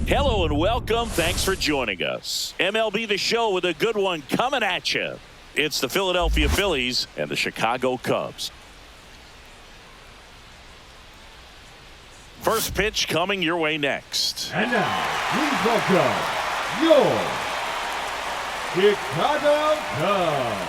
Hello and welcome. Thanks for joining us. MLB The Show with a good one coming at you. It's the Philadelphia Phillies and the Chicago Cubs. First pitch coming your way next. And now, please welcome your Chicago Cubs.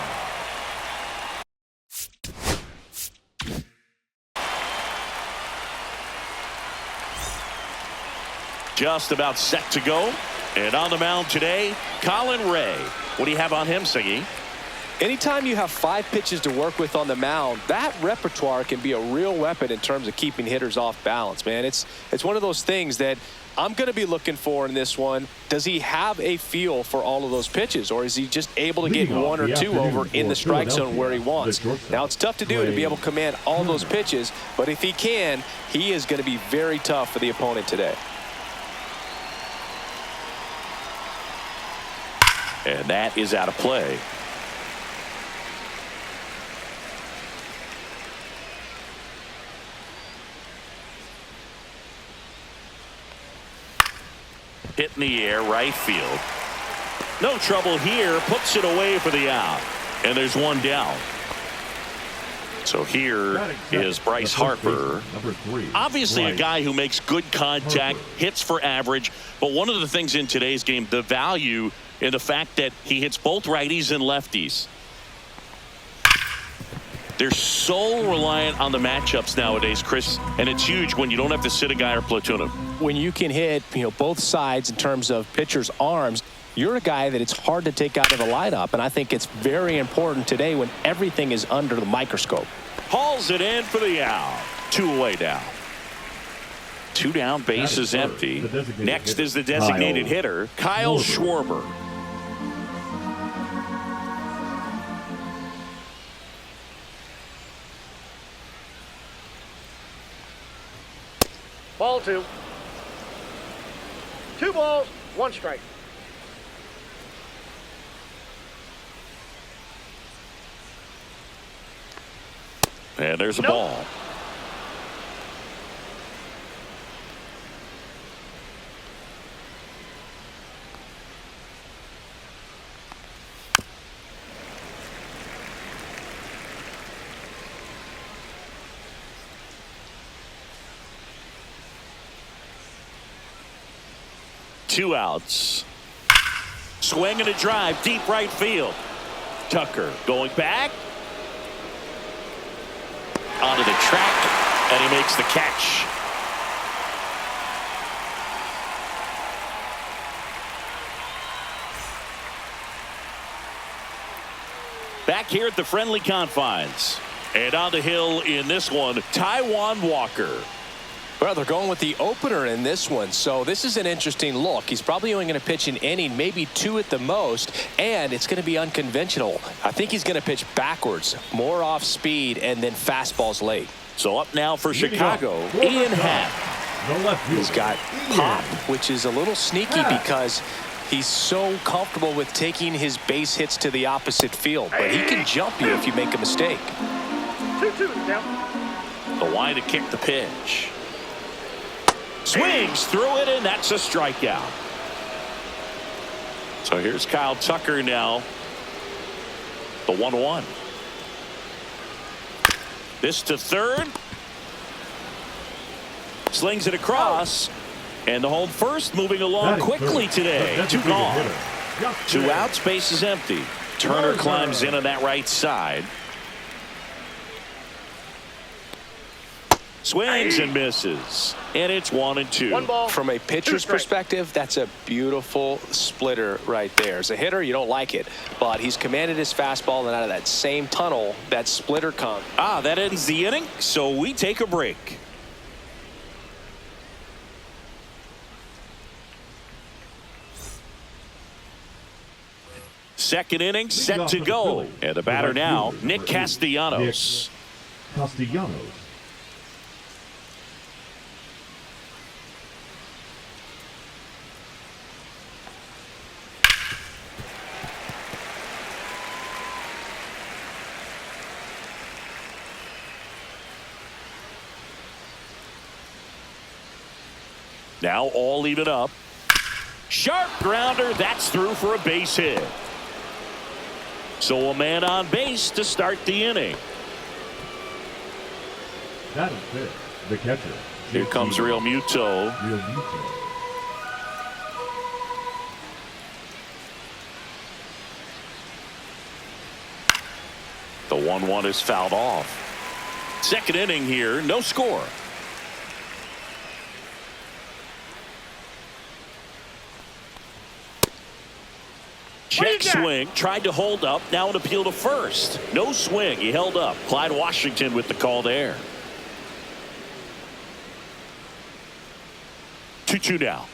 Just about set to go. And on the mound today, Colin Ray. What do you have on him, Siggy? Anytime you have 5 pitches to work with on the mound, that repertoire can be a real weapon in terms of keeping hitters off balance, man. It's one of those things that I'm going to be looking for in this one. Does he have a feel for all of those pitches, or is he just able to get 1 or 2 over in the strike zone where he wants? Now, it's tough to do to be able to command all those pitches, but if he can, he is going to be very tough for the opponent today. And that is out of play. Hit in the air, right field. No trouble here, puts it away for the out. And there's one down. So here is Bryce Harper. Obviously a guy who makes good contact, hits for average. But one of the things in today's game, the value in the fact that he hits both righties and lefties. They're so reliant on the matchups nowadays, Chris, and it's huge when you don't have to sit a guy or platoon him. When you can hit, both sides in terms of pitchers' arms, you're a guy that it's hard to take out of the lineup, and I think it's very important today when everything is under the microscope. Hauls it in for the out. 2 away down. 2 down, base is empty. Next is the designated hitter, Kyle Schwarber. Ball 2. 2 balls, 1 strike. And there's a ball. Two outs. Swing and a drive, deep right field. Tucker going back. Onto the track, and he makes the catch. Back here at the friendly confines. And on the hill in this one, Taijuan Walker. Well, they're going with the opener in this one, so this is an interesting look. He's probably only going to pitch an inning, maybe 2 at the most, and it's going to be unconventional. I think he's going to pitch backwards, more off speed, and then fastballs late. So up now for Chicago, Ian Happ. He's got pop, which is a little sneaky because he's so comfortable with taking his base hits to the opposite field, but he can jump you if you make a mistake. 2-2 down. The line to kick the pitch. Swings through it, and that's a strikeout. So here's Kyle Tucker now. The 1-1. This to third. Slings it across. And the home first moving along quickly today. 2 gone. 2 outs, base is empty. Turner climbs in on that right side. Swings and misses. And it's 1-2. 1 ball. From a pitcher's perspective, that's a beautiful splitter right there. As a hitter, you don't like it, but he's commanded his fastball, and out of that same tunnel, that splitter comes. That ends the inning, so we take a break. Second inning set to go. And the batter now, Nick Castellanos. Now all even up. Sharp grounder. That's through for a base hit. So a man on base to start the inning. That is it. The catcher. Here comes Real Muto. Real Muto. The 1-1 is fouled off. Second inning here, no score. Check swing, tried to hold up, now an appeal to first. No swing, he held up. Clyde Washington with the call there. 2-2 now.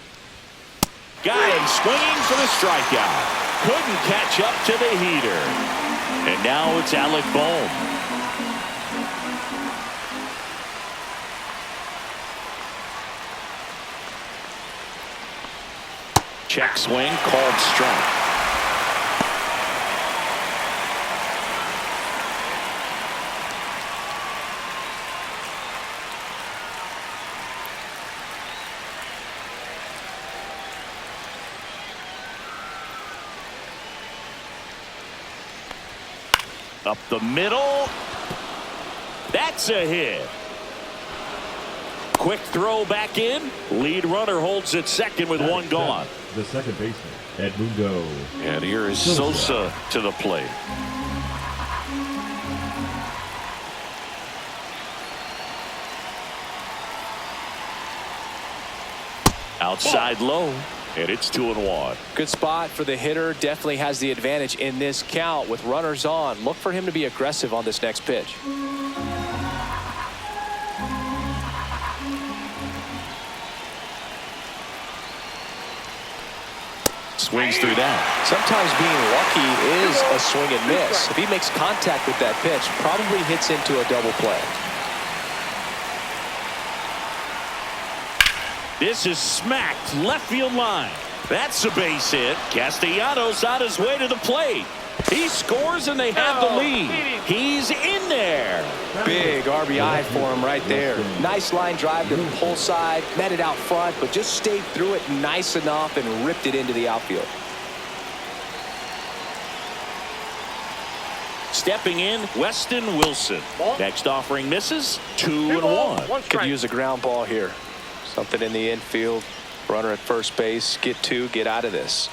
Guy swinging for the strikeout. Couldn't catch up to the heater. And now it's Alec Bohm. Check swing, called strike. Up the middle. That's a hit. Quick throw back in. Lead runner holds at second with one gone. The second baseman, Edmundo. And here is Sosa to the plate. Outside low. And it's 2-1. Good spot for the hitter. Definitely has the advantage in this count with runners on. Look for him to be aggressive on this next pitch. Swings through that. Sometimes being lucky is a swing and miss. If he makes contact with that pitch, probably hits into a double play. This is smacked left field line. That's a base hit. Castellanos on his way to the plate. He scores and they have the lead. He's in there. Big RBI for him right there. Nice line drive to the pull side. Met it out front, but just stayed through it nice enough and ripped it into the outfield. Stepping in, Weston Wilson. Next offering misses. 2-1. Could use a ground ball here. Something in the infield. Runner at first base. Get two. Get out of this.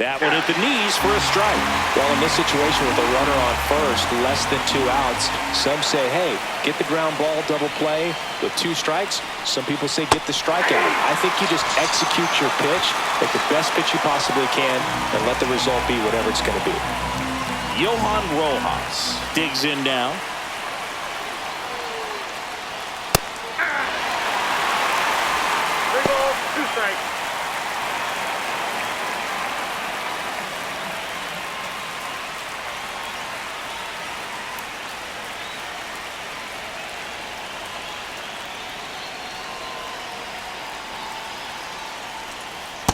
That one at the knees for a strike. Well, in this situation with a runner on first, less than 2 outs, some say, hey, get the ground ball, double play. With 2 strikes, some people say get the strikeout. I think you just execute your pitch, make the best pitch you possibly can, and let the result be whatever it's going to be. Johan Rojas digs in now. Three balls, 2 strikes.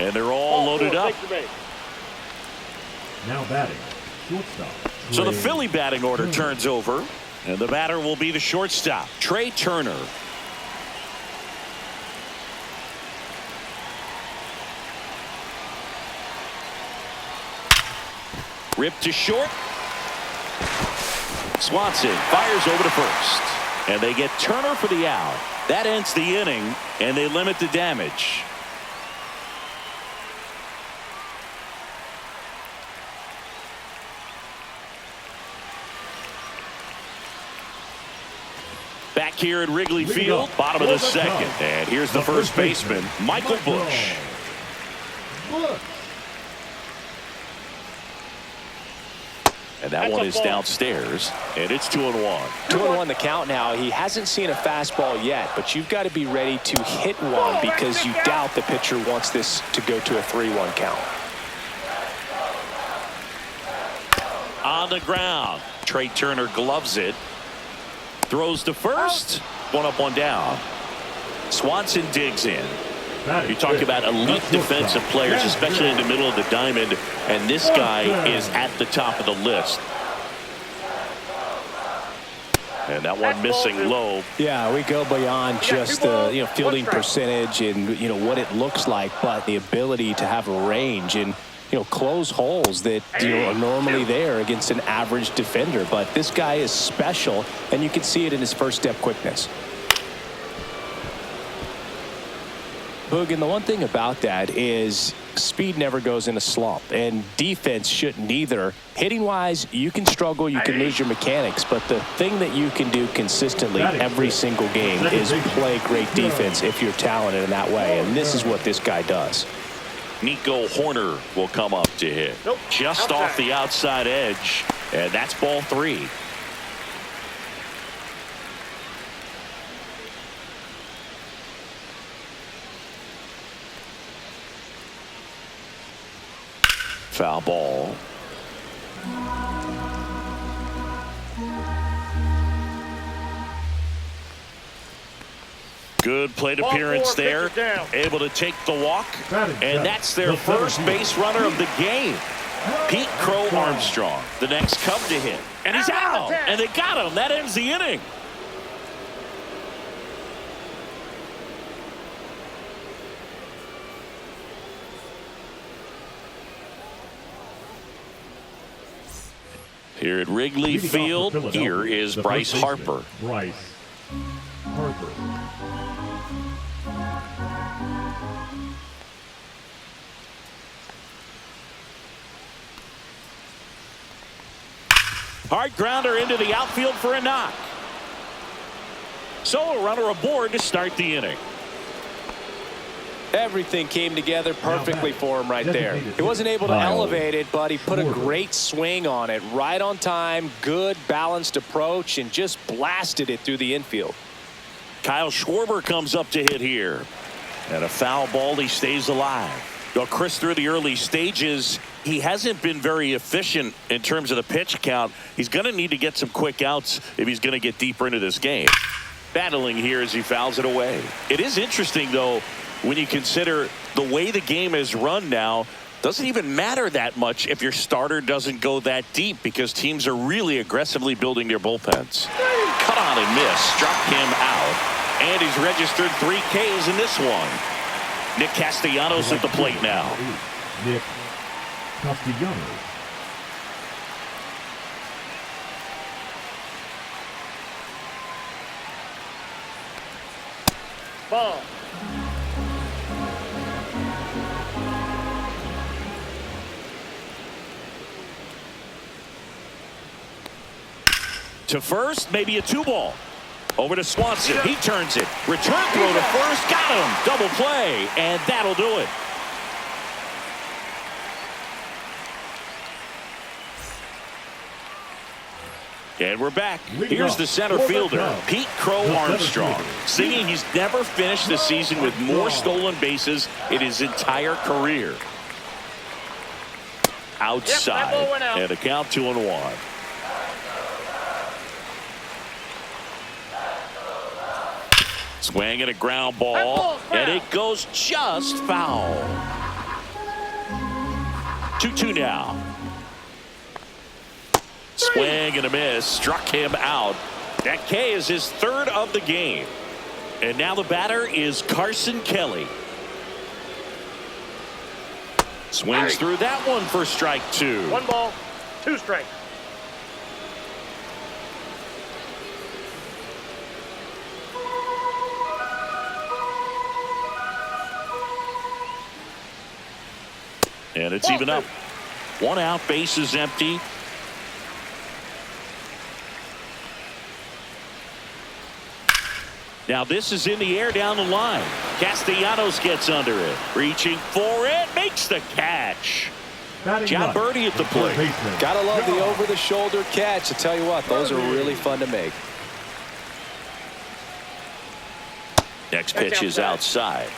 And they're all loaded up. Now batting, shortstop. So the Philly batting order turns over, and the batter will be the shortstop, Trey Turner. Ripped to short. Swanson fires over to first. And they get Turner for the out. That ends the inning, and they limit the damage. Back here at Wrigley Field, bottom of the second. And here's the first baseman, Michael Busch. And that one is downstairs, and it's 2-1. 2-1 the count now. He hasn't seen a fastball yet, but you've got to be ready to hit one because you doubt the pitcher wants this to go to a 3-1 count. On the ground, Trey Turner gloves it. Throws to first. One up, one down. Swanson digs in. You talk about elite defensive players, especially in the middle of the diamond, and this guy is at the top of the list. And that one missing low. Yeah, we go beyond just the fielding percentage and what it looks like, but the ability to have a range and close holes that are normally there against an average defender. But this guy is special, and you can see it in his first step quickness. Boog, and the one thing about that is speed never goes in a slump, and defense shouldn't either. Hitting wise, you can struggle, you can lose your mechanics, but the thing that you can do consistently every single game is play great defense if you're talented in that way, and this is what this guy does. Nico Horner will come up to hit. Just off the outside edge, and that's ball 3. Foul ball. Good plate appearance there. Able to take the walk. And that's their first base runner of the game. Pete Crow Armstrong, the next Cub to hit. And he's out. And they got him. That ends the inning. Here at Wrigley Field, here is Bryce Harper. Bryce Harper. Hard grounder into the outfield for a knock. So a runner aboard to start the inning. Everything came together perfectly for him right there. He wasn't able to elevate it, but he put a great swing on it. Right on time, good balanced approach, and just blasted it through the infield. Kyle Schwarber comes up to hit here. And a foul ball, he stays alive. Well, Chris, through the early stages, he hasn't been very efficient in terms of the pitch count. He's going to need to get some quick outs if he's going to get deeper into this game. Battling here as he fouls it away. It is interesting, though, when you consider the way the game is run now. Doesn't even matter that much if your starter doesn't go that deep, because teams are really aggressively building their bullpens. Cut on and miss. Struck him out. And he's registered 3 Ks in this one. Nick Castellanos at the plate now. Nick Castellanos. Ball. To first, maybe a 2-ball. Over to Swanson. He turns it. Return throw to first. Got him. Double play. And that'll do it. And we're back. Here's the center fielder, Pete Crow Armstrong, singing he's never finished the season with more stolen bases in his entire career. Outside. And a count 2-1. Swing and a ground ball, and it goes just foul. 2-2 now. Swing and a miss, struck him out. That K is his 3rd of the game. And now the batter is Carson Kelly. Swings through that one for strike 2. 1 ball, 2 strikes. And it's even up. 1 out, base is empty. Now this is in the air down the line. Castellanos gets under it. Reaching for it. Makes the catch. John Birdie at the plate. Gotta love the over-the-shoulder catch. I tell you what, those are really fun to make. Next pitch is outside.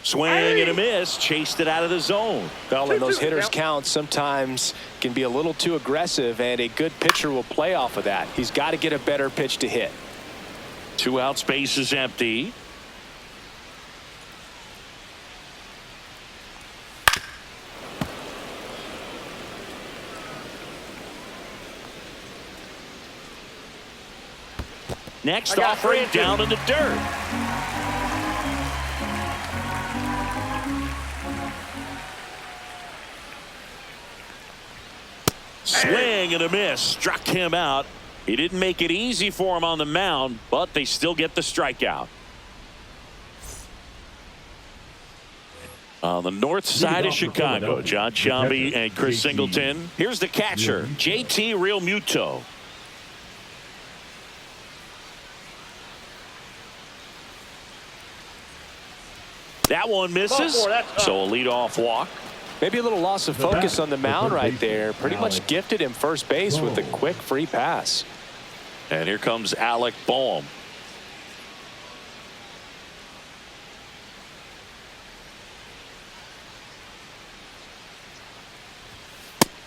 Swing and a miss. Chased it out of the zone. Well, and those hitters' counts sometimes can be a little too aggressive, and a good pitcher will play off of that. He's got to get a better pitch to hit. 2 out, space is empty. Next I got offering 3-2. down in the dirt. Swing and a miss. Struck him out. He didn't make it easy for him on the mound, but they still get the strikeout. On the north side of Chicago, John Sciambi and Chris Singleton. Here's the catcher, JT Realmuto. That one misses, so a leadoff walk. Maybe a little loss of focus on the mound right there. Pretty much gifted him first base with a quick free pass. And here comes Alec Boehm.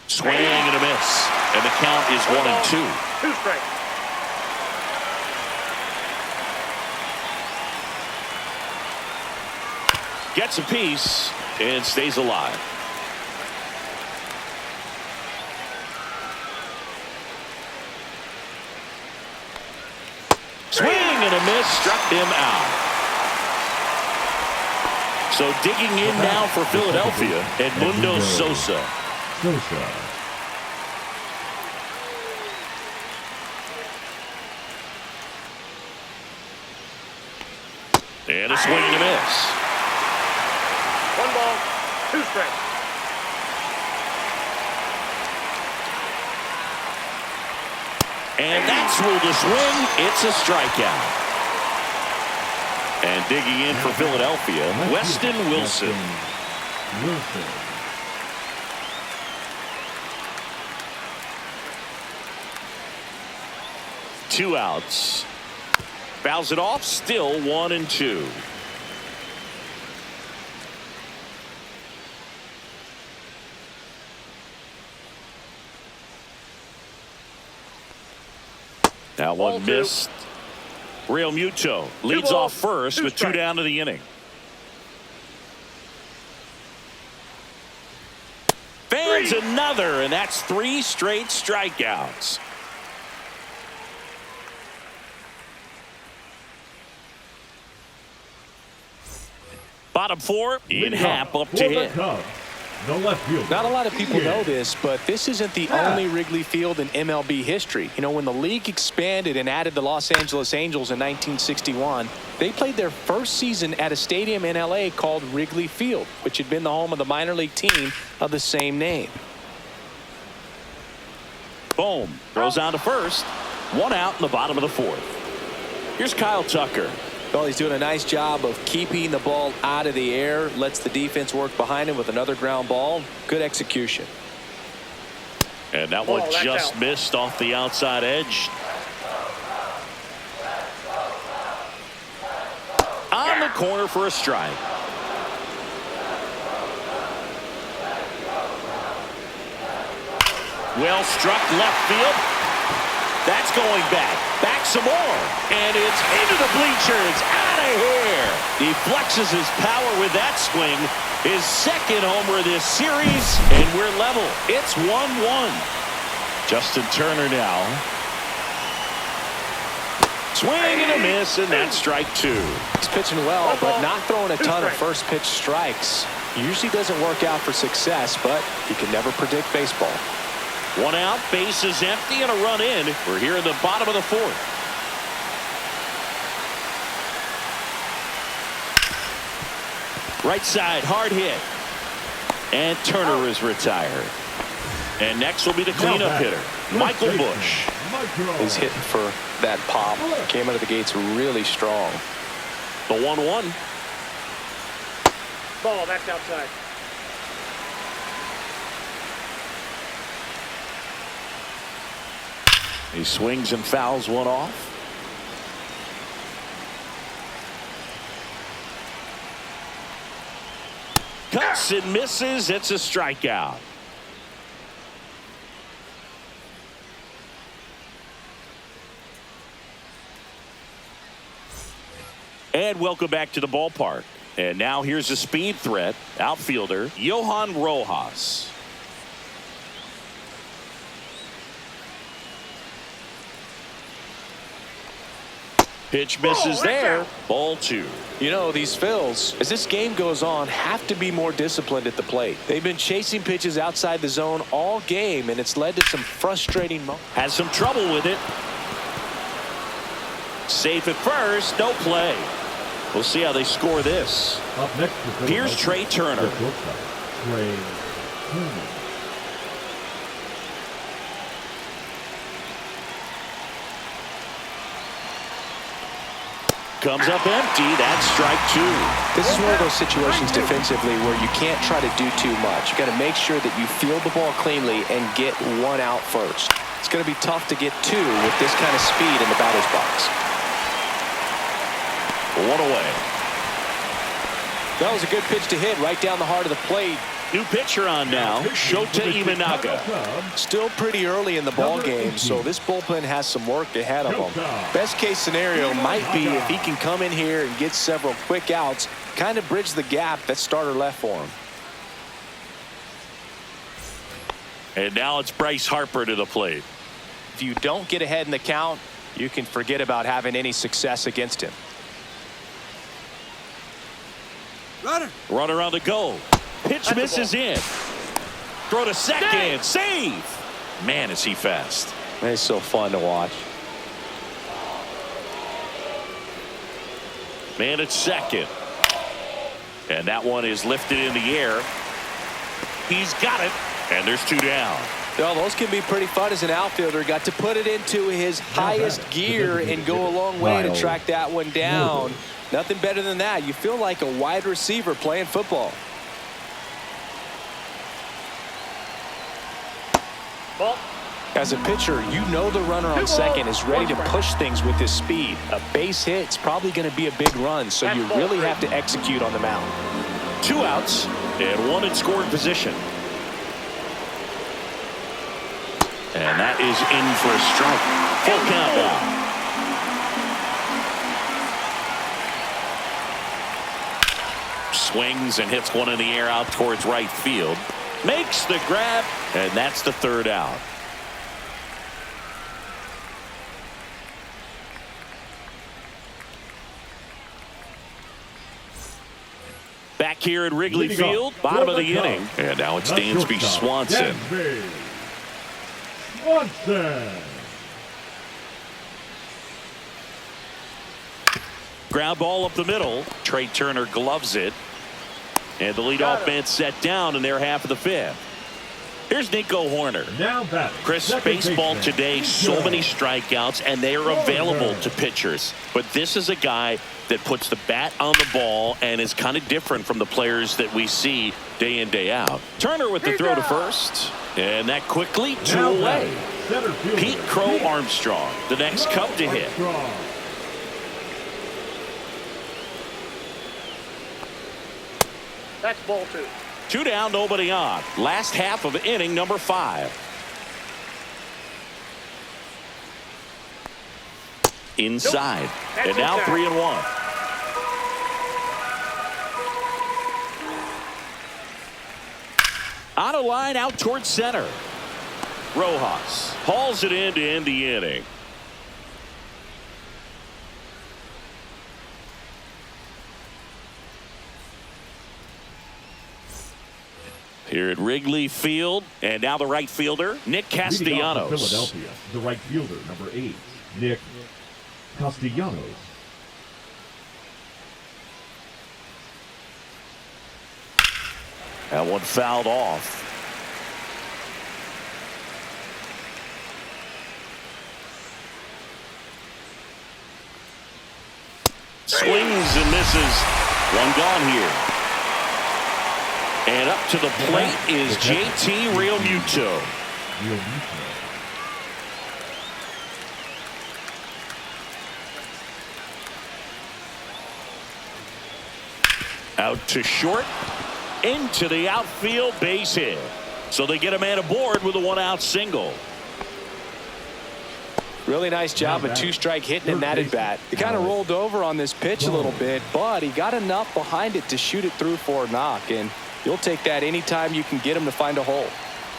Swing and a miss. And the count is 1-2. 2 strikes. Gets a piece and stays alive. Swing and a miss, struck him out. So digging in now for Philadelphia, Edmundo Sosa. And a swing and a miss. 1 ball, 2 strikes. And that's ruled a swing. It's a strikeout. And digging in for Philadelphia, Weston Wilson. 2 outs. Fouls it off, still 1-2. Now one missed. Realmuto leads off first with 2 down to the inning. Fans another, and that's 3 straight strikeouts. Bottom 4 in Happ up to hit. The left field. Not a lot of people know this, but this isn't the only Wrigley Field in MLB history. You know, when the league expanded and added the Los Angeles Angels in 1961, they played their first season at a stadium in LA called Wrigley Field, which had been the home of the minor league team of the same name. Boom. Throws on to first. 1 out in the bottom of the 4th. Here's Kyle Tucker. Well, he's doing a nice job of keeping the ball out of the air. Lets the defense work behind him with another ground ball. Good execution. And that one just missed off the outside edge. On the corner for a strike. Well struck left field. That's going back. Back some more. And it's into the bleachers. Out of here. He flexes his power with that swing. His 2nd homer this series. And we're level. It's 1-1. Justin Turner now. Swing and a miss, and that's strike 2. He's pitching well, but not throwing a ton of first pitch strikes. Usually doesn't work out for success, but you can never predict baseball. 1 out, base is empty, and a run in. We're here in the bottom of the 4th. Right side, hard hit. And Turner is retired. And next will be the cleanup hitter, Michael Busch. He's hitting for that pop. Came out of the gates really strong. The 1-1. Ball, that's outside. He swings and fouls one off. Cuts and misses. It's a strikeout. And welcome back to the ballpark. And now here's a speed threat, outfielder Johan Rojas. Pitch misses there. Ball 2. You know, these Phils, as this game goes on, have to be more disciplined at the plate. They've been chasing pitches outside the zone all game, and it's led to some frustrating moments. Has some trouble with it. Safe at first. No play. We'll see how they score this. Up next, Here's Trey Turner. Trey Turner. Comes up empty. That's strike 2. This is one of those situations defensively where you can't try to do too much. You got to make sure that you field the ball cleanly and get one out first. It's going to be tough to get 2 with this kind of speed in the batter's box. One away. That was a good pitch to hit right down the heart of the plate. New pitcher on now, Shota Imanaga. Still pretty early in the ball game, so this bullpen has some work ahead of them. Best case scenario might be if he can come in here and get several quick outs, kind of bridge the gap that starter left for him. And now it's Bryce Harper to the plate. If you don't get ahead in the count, you can forget about having any success against him. Runner on the go. Pitch misses in. Throw to second. Save. Man, is he fast. It's so fun to watch. Man at second. And that one is lifted in the air. He's got it. And there's 2 down. Well, those can be pretty fun as an outfielder. Got to put it into his highest gear and go a long way to track that one down. Nothing better than that. You feel like a wide receiver playing football. Ball. As a pitcher, you know the runner on second is ready to push things with his speed. A base hit's probably going to be a big run, so you really have to execute on the mound. 2 outs and 1 in scoring position. And that is in for a strike. Full count now. Swings and hits one in the air out towards right field. Makes the grab, and that's the 3rd out. Back here at Wrigley Field, bottom of the inning. And now it's Dansby Swanson. Ground ball up the middle. Trey Turner gloves it. And the leadoff man set down in their half of the 5th. Here's Nico Horner. Chris, baseball today, so many strikeouts, and they are available to pitchers. But this is a guy that puts the bat on the ball and is kind of different from the players that we see day in, day out. Turner with the throw to first. And that quickly 2 away. Pete Crow Armstrong, the next Cub to hit. That's ball 2. 2 down, nobody on. Last half of inning number 5. Inside. And now 3-1. On a line out towards center. Rojas hauls it in to end the inning. Here at Wrigley Field, and now the right fielder, Nick Castellanos. Philadelphia, the right fielder, number 8, Nick Castellanos. That one fouled off. Swings and misses. One gone here. And up to the plate is JT Realmuto. Out to short. Into the outfield, base hit. So they get a man aboard with a 1-out single. Really nice job of 2-strike hitting in that at bat. He kind of rolled over on this pitch a little bit, but he got enough behind it to shoot it through for a knock, and you'll take that anytime you can get him to find a hole.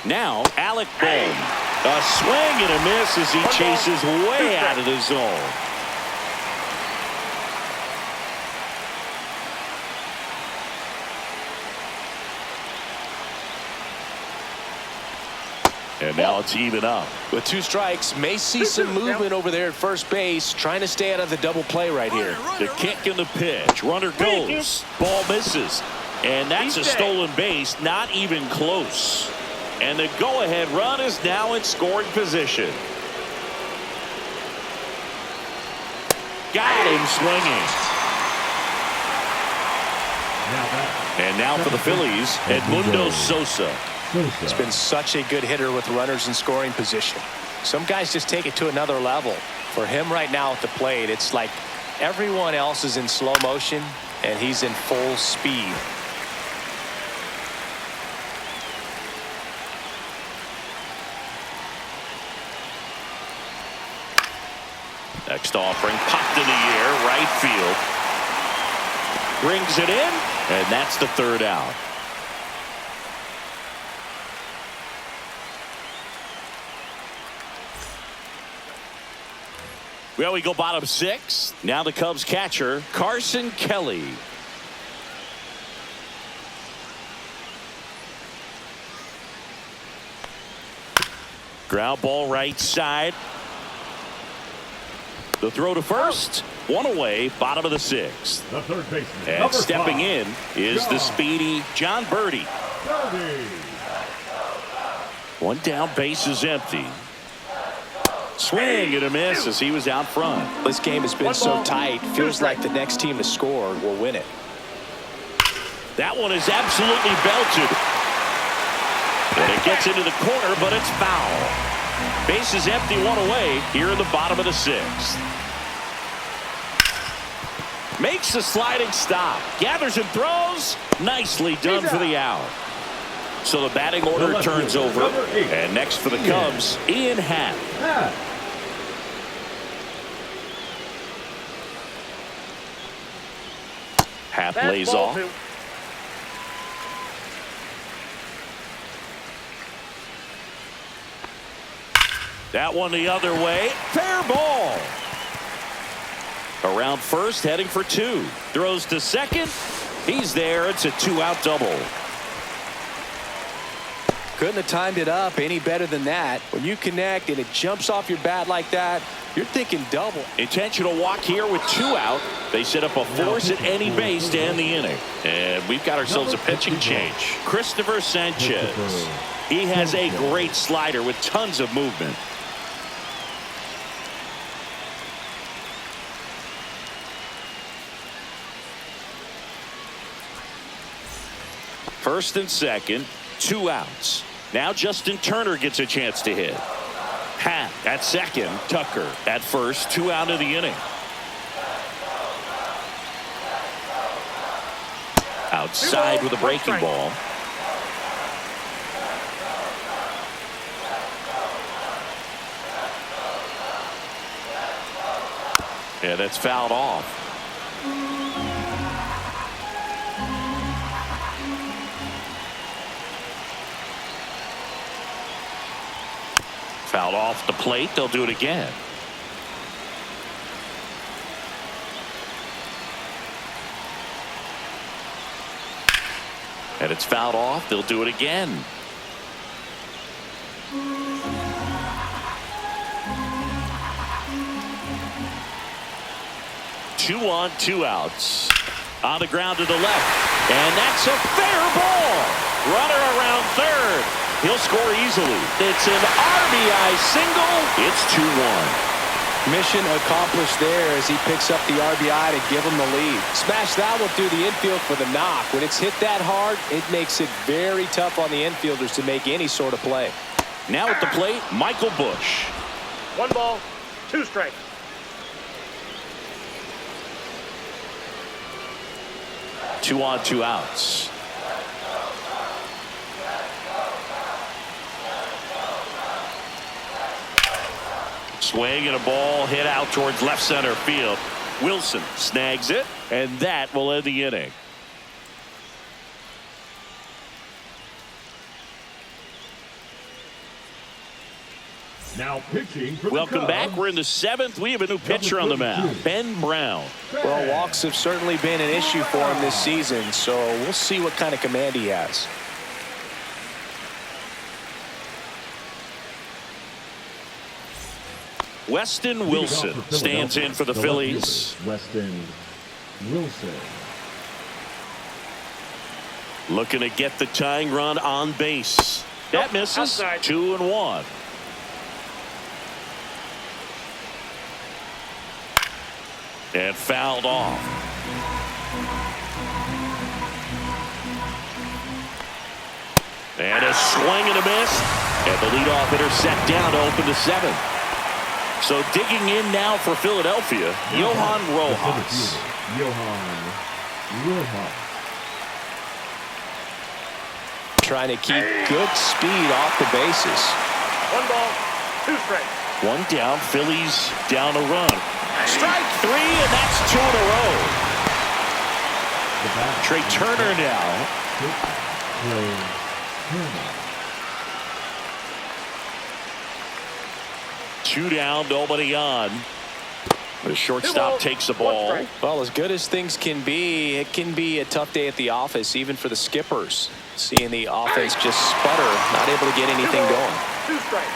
Now Alec Bohm, a swing and a miss as he chases way out of the zone. And now it's even up. With 2 strikes, may see some movement over there at first base, trying to stay out of the double play right here. The kick and the pitch. Runner goes. Ball misses. And that's a stolen base. Not even close. And the go-ahead run is now in scoring position. Got him swinging. And now for the Phillies, Edmundo Sosa. He's been such a good hitter with runners in scoring position. Some guys just take it to another level. For him right now at the plate, it's like everyone else is in slow motion and he's in full speed. Next offering popped in the air, right field. Brings it in, and that's the 3rd out. Well, we go bottom 6. Now the Cubs catcher, Carson Kelly. Ground ball right side. The throw to first. 1 away, bottom of the 6th. The third baseman. And stepping in is the speedy John Birdie. 1 down, base is empty. Swing and a miss as he was out front. This game has been so tight. Feels like the next team to score will win it. That one is absolutely belted. And it gets into the corner, but it's foul. Base is empty, 1 away here in the bottom of the 6th. Makes the sliding stop. Gathers and throws. Nicely done for the out. So the batting order turns over. And next for the Cubs, Ian Happ. Happ lays off. That one the other way. Fair ball. Around first, heading for 2. Throws to second. He's there. It's a 2-out double. Couldn't have timed it up any better than that. When you connect and it jumps off your bat like that, you're thinking double. Intentional walk here with 2 out. They set up a force at any base to end the inning. And we've got ourselves a pitching change. Christopher Sanchez. He has a great slider with tons of movement. First and second, 2 outs. Now Justin Turner gets a chance to hit. Happ at second, Tucker at first, 2 out of the inning. Outside with a breaking ball. Yeah, that's fouled off. Fouled off the plate. They'll do it again. And it's fouled off. They'll do it again. Two on, 2 outs. On the ground to the left. And that's a fair ball. Runner around third. He'll score easily. It's an RBI single. It's 2-1. Mission accomplished there as he picks up the RBI to give him the lead. Smash that one through the infield for the knock. When it's hit that hard, it makes it very tough on the infielders to make any sort of play. Now at the plate, Michael Busch. 1 ball, 2 strikes. Two on, 2 outs. Swing and a ball hit out towards left center field. Wilson snags it, and that will end the inning. Now pitching for Welcome the back. Cubs. We're in the 7th. We have a new pitcher on the mound, Ben Brown. Well, walks have certainly been an issue for him this season, so we'll see what kind of command he has. Weston Wilson stands in for the Phillies. Weston Wilson. Looking to get the tying run on base. That misses. Outside. 2-1. And fouled off. And a swing and a miss. And the leadoff hitter set down to open the 7th. So digging in now for Philadelphia, Johan Rojas. Johan Rojas. Trying to keep good speed off the bases. 1 ball, 2 strikes. 1 down, Phillies down a run. Strike 3, and that's 2 in a row. Trey Turner now. Trey Turner. 2 down, nobody on. The shortstop takes the ball. Well, as good as things can be, it can be a tough day at the office, even for the skippers. Seeing the offense just sputter, not able to get anything going. 2 strikes.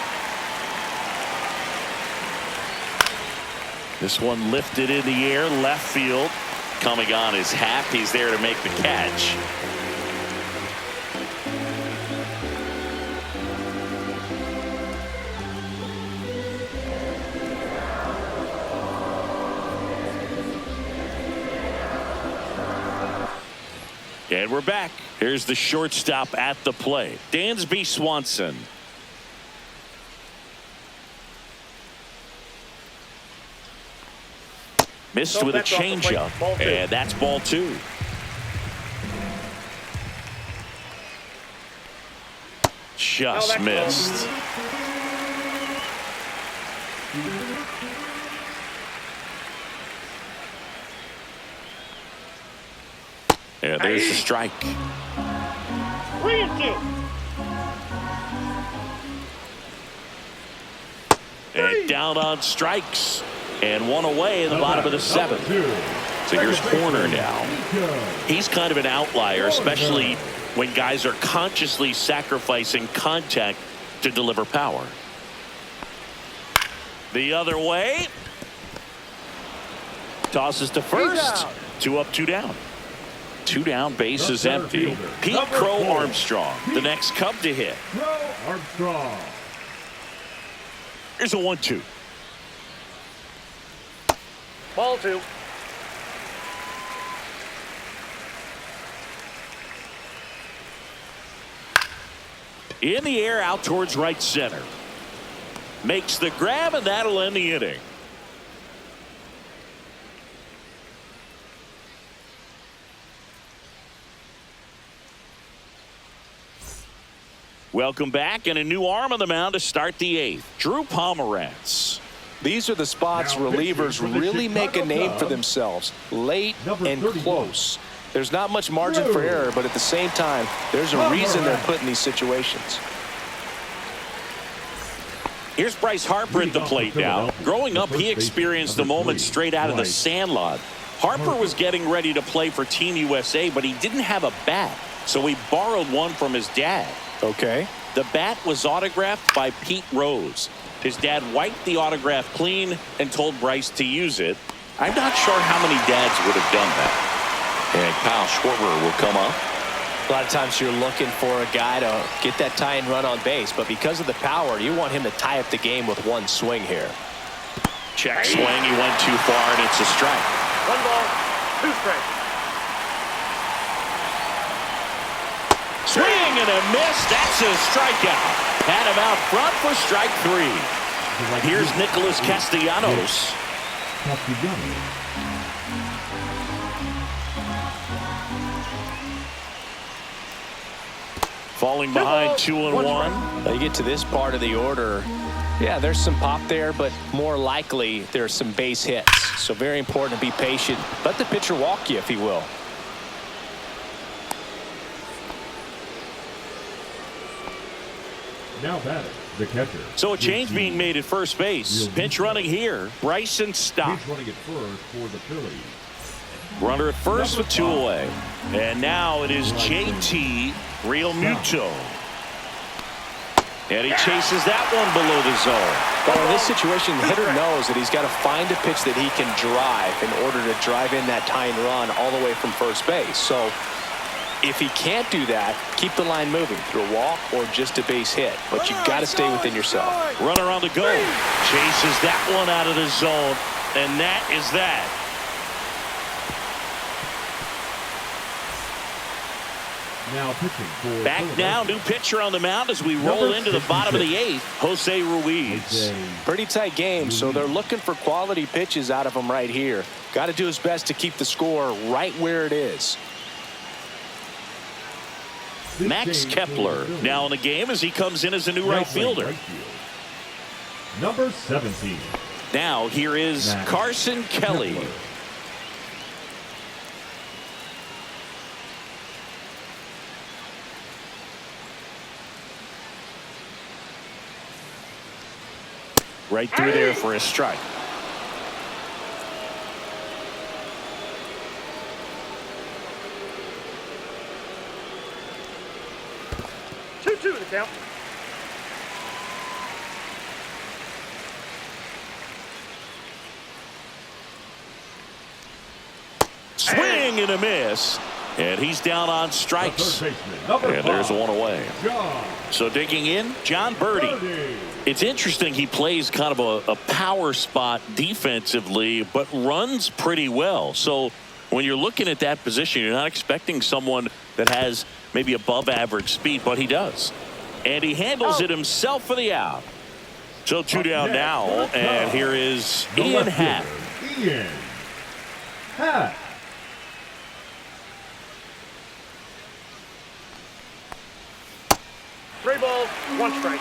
This one lifted in the air, left field. Coming on his hat, he's there to make the catch. And we're back. Here's the shortstop at the plate, Dansby Swanson. Missed with a changeup, and that's ball 2. Just missed. Yeah, there's the strike. 3-2. And down on strikes. And 1 away in the bottom of the 7th. So here's Horner now. He's kind of an outlier, especially when guys are consciously sacrificing contact to deliver power. The other way. Tosses to first. 2 up, 2 down. 2 down, base is empty. Pete Crow Armstrong, the next Cub to hit. Crow Armstrong. Here's a 1-2. Ball 2. In the air, out towards right center. Makes the grab, and that'll end the inning. Welcome back, and a new arm on the mound to start the 8th. Drew Pomerantz. These are the spots relievers really make a name for themselves, late and close. There's not much margin for error, but at the same time, there's a reason they're put in these situations. Here's Bryce Harper at the plate now. Growing up, he experienced the moment straight out of the sandlot. Harper was getting ready to play for Team USA, but he didn't have a bat, so he borrowed one from his dad. Okay. The bat was autographed by Pete Rose. His dad wiped the autograph clean and told Bryce to use it. I'm not sure how many dads would have done that. And Kyle Schwarber will come up. A lot of times you're looking for a guy to get that tying run on base, but because of the power, you want him to tie up the game with 1 swing here. Check swing, he went too far, and it's a strike. 1 ball, 2 strikes. Swing and a miss. That's a strikeout. Had him out front for strike 3. Here's Nicholas Castellanos. Falling behind 2-1. Now you get to this part of the order. Yeah, there's some pop there, but more likely there's some base hits. So very important to be patient. Let the pitcher walk you, if he will. Now batting, the catcher. So a change being made at first base. Pinch running here, Bryson Stott. Pinch running at first for the Phillies. Runner at first with 2 away. And now it is JT Realmuto. And he chases that one below the zone. Well, in this situation, the hitter knows that he's got to find a pitch that he can drive in order to drive in that tying run all the way from first base. So if he can't do that, keep the line moving through a walk or just a base hit. But you've got to stay within yourself. Runner on the go. Chases that one out of the zone. And that is that. Now pitching for Back now, new pitcher on the mound as we roll into the bottom of the 8th, Jose Ruiz. Pretty tight game, so they're looking for quality pitches out of him right here. Got to do his best to keep the score right where it is. Max Kepler now in the game as he comes in as a new right fielder. Number 17. Now here is Carson Kelly. Right through there for a strike. Two to count. Swing and a miss. And he's down on strikes. And there's one away. So digging in, John Birdie. It's interesting he plays kind of a power spot defensively, but runs pretty well. So when you're looking at that position, you're not expecting someone that has maybe above average speed, but he does. And he handles it himself for the out. So 2 down now, and here is Ian Happ. Ian Happ. Three balls, one strike.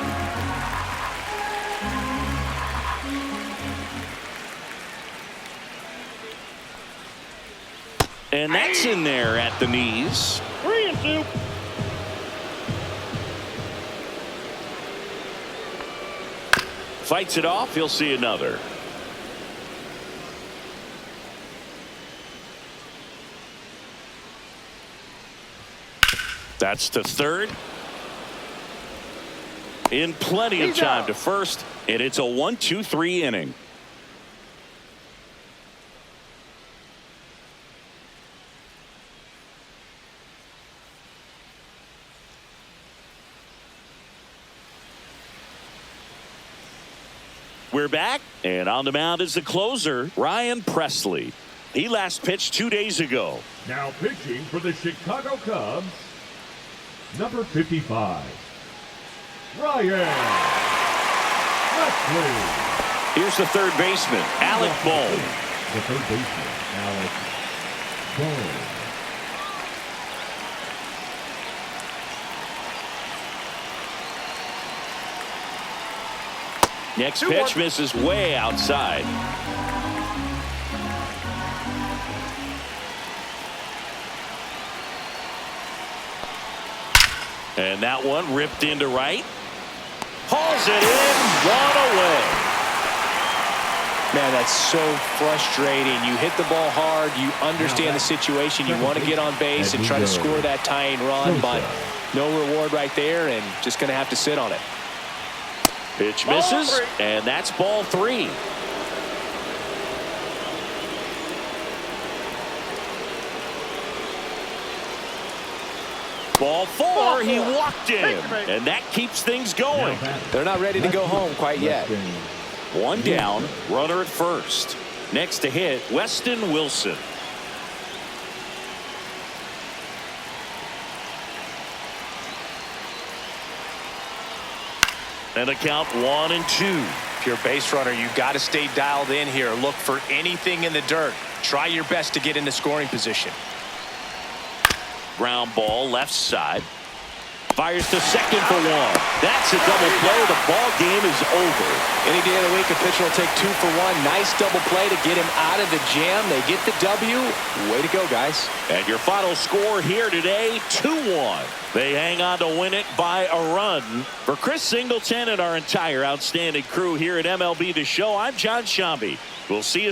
And that's in there at the knees. 3-2. Fights it off. He'll see another. That's to third. In plenty of time to first, and it's a 1-2-3 inning. We're back, and on the mound is the closer, Ryan Presley. He last pitched 2 days ago. Now pitching for the Chicago Cubs, number 55, Ryan Presley. Here's the third baseman, Alec Bohm. The third baseman, Alec Bohm. Next pitch misses way outside. And that one ripped into right. Hauls it in, one away. Man, that's so frustrating. You hit the ball hard. You understand the situation. You want to get on base and try to score that tying run, but no reward right there, and just going to have to sit on it. Pitch misses, and that's ball 3. Ball 4, he walked in, and that keeps things going. They're not ready to go home quite yet. One down, runner at first. Next to hit, Weston Wilson. And a count 1-2. If you're a base runner, you've got to stay dialed in here. Look for anything in the dirt. Try your best to get into scoring position. Ground ball left side. Fires to second for 1. That's a double play. The ball game is over. Any day of the week, a pitcher will take 2 for 1. Nice double play to get him out of the jam. They get the W. Way to go, guys. And your final score here today, 2-1. They hang on to win it by a run. For Chris Singleton and our entire outstanding crew here at MLB The Show, I'm John Shambi. We'll see you